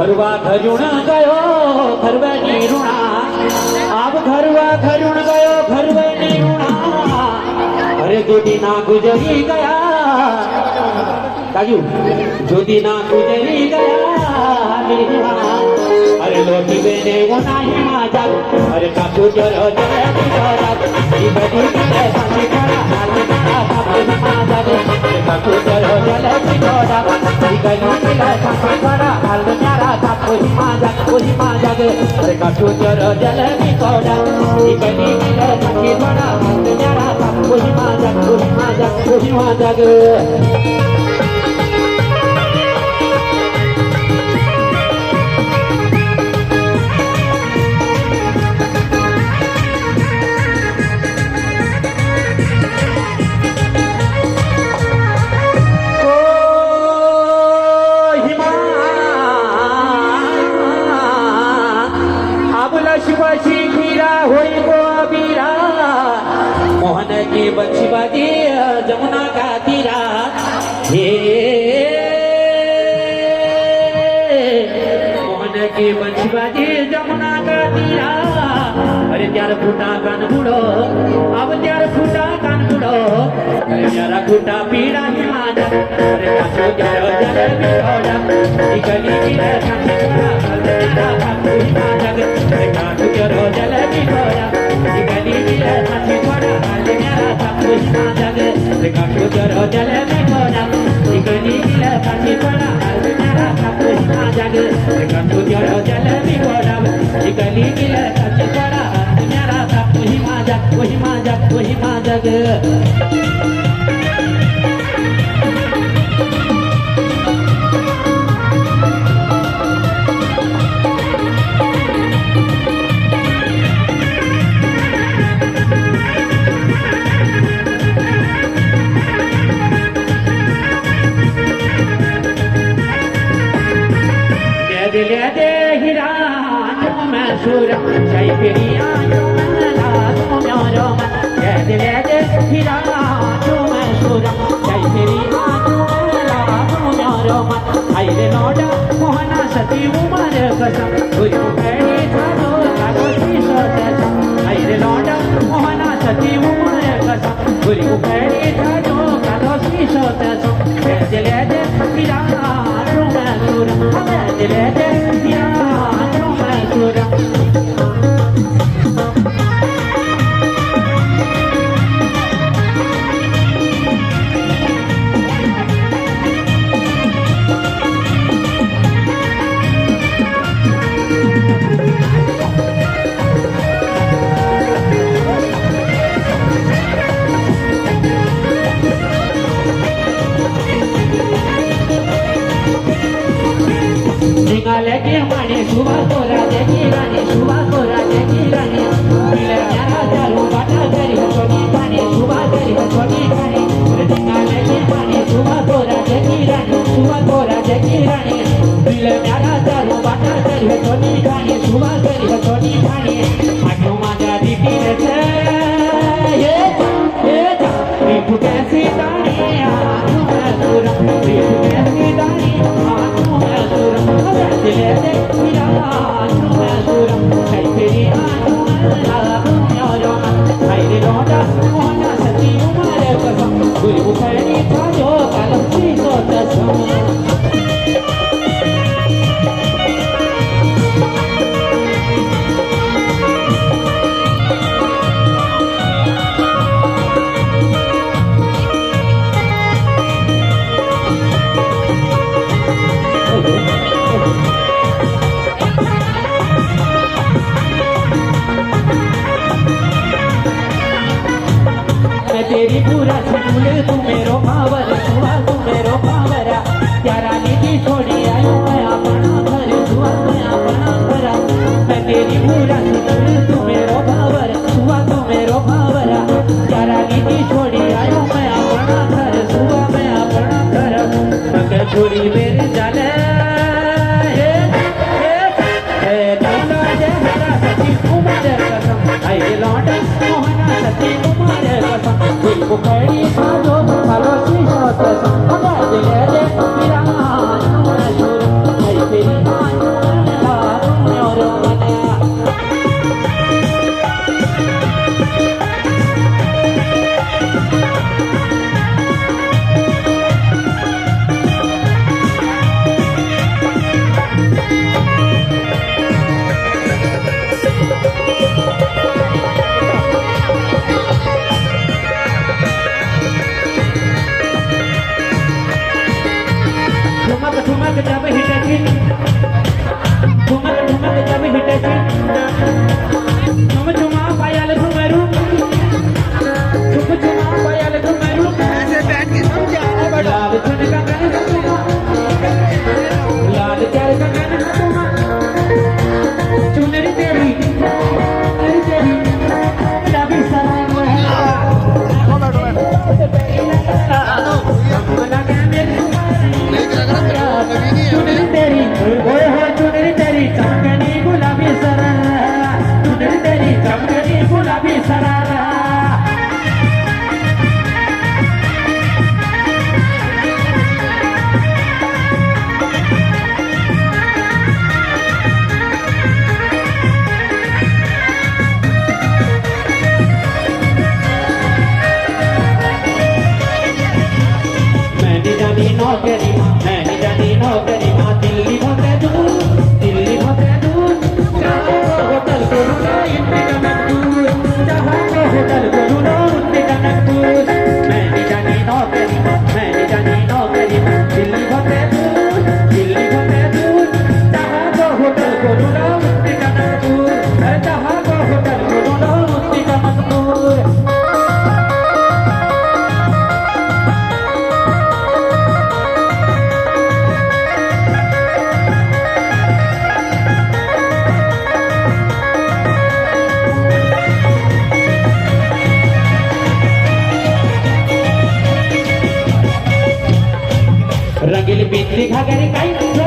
घरवा घरुण गयो घरवनी ऋणा अब घरवा घरुण गयो घरवनी ऋणा अरे दो दिना गुजरी गया काजू जो दिना गुजरी गया अरे लोटी बेने वो नाही माझा अरे काकू जर काकू जर अरे काकू जर जल माझा ग शिवाशी खीरा होई गो बीरा मोहन की बंशीबाजी जमुना का तीरा हे मोहन की बंशीबाजी जमुना का तीरा अरे त्यार फूटा कान बुड़ो अब त्यार फूटा कान बुड़ो अरे त्यारा फूटा पीड़ा हिमाना अरे कासो जरो जल बिछोड़ा निकली गिरे संगीता तेरा काकू हिमाना अरे काकू जरो जल बिछोड़ा निकली गिरे संगीता तेरा काकू हिमाना अरे काकू जरो जल बिछोड़ा निकली गिरे संगीता तेरा काकू हिमाना अरे काकू जरो जल बिछोड़ा निकली गिरे संगीता तेरा काकू हिमाना ले दे हीरा मैं सुर जय प्रिया ले दे हीरा मैं सुर जय प्रिया आई रे नोडा मोहना सती उमर कसम गुरु पैरी थारो कालो शीशो कसम आई रे नोडा मोहना सती उमर कसम गुरु पैरी थारो कालो शीशो कसम ले दे हीरा मैं सुर ले दे हीरा मैं सुर लगे माने सुबह को राजे की रानी सुबह को राजे की रानी मिले मेरा चालू बाटा करी छोटी खानी सुबह करी छोटी खानी दिखा लगे माने सुबह को राजे की रानी सुबह को राजे की रानी मिले मेरा चालू बाटा करी छोटी खानी सुबह करी छोटी खानी आँखों माजा दीपी रहते ये रीतु कैसी दानी आँखों में सूरज रीतु कैसी दानी आँखों में सूरज ले दे हीरा मैं सुर जय प्रिया आई रे नोडा मोहना सती उमर कसम गुरु पैरी थारो कालो शीशो कसम घरी काही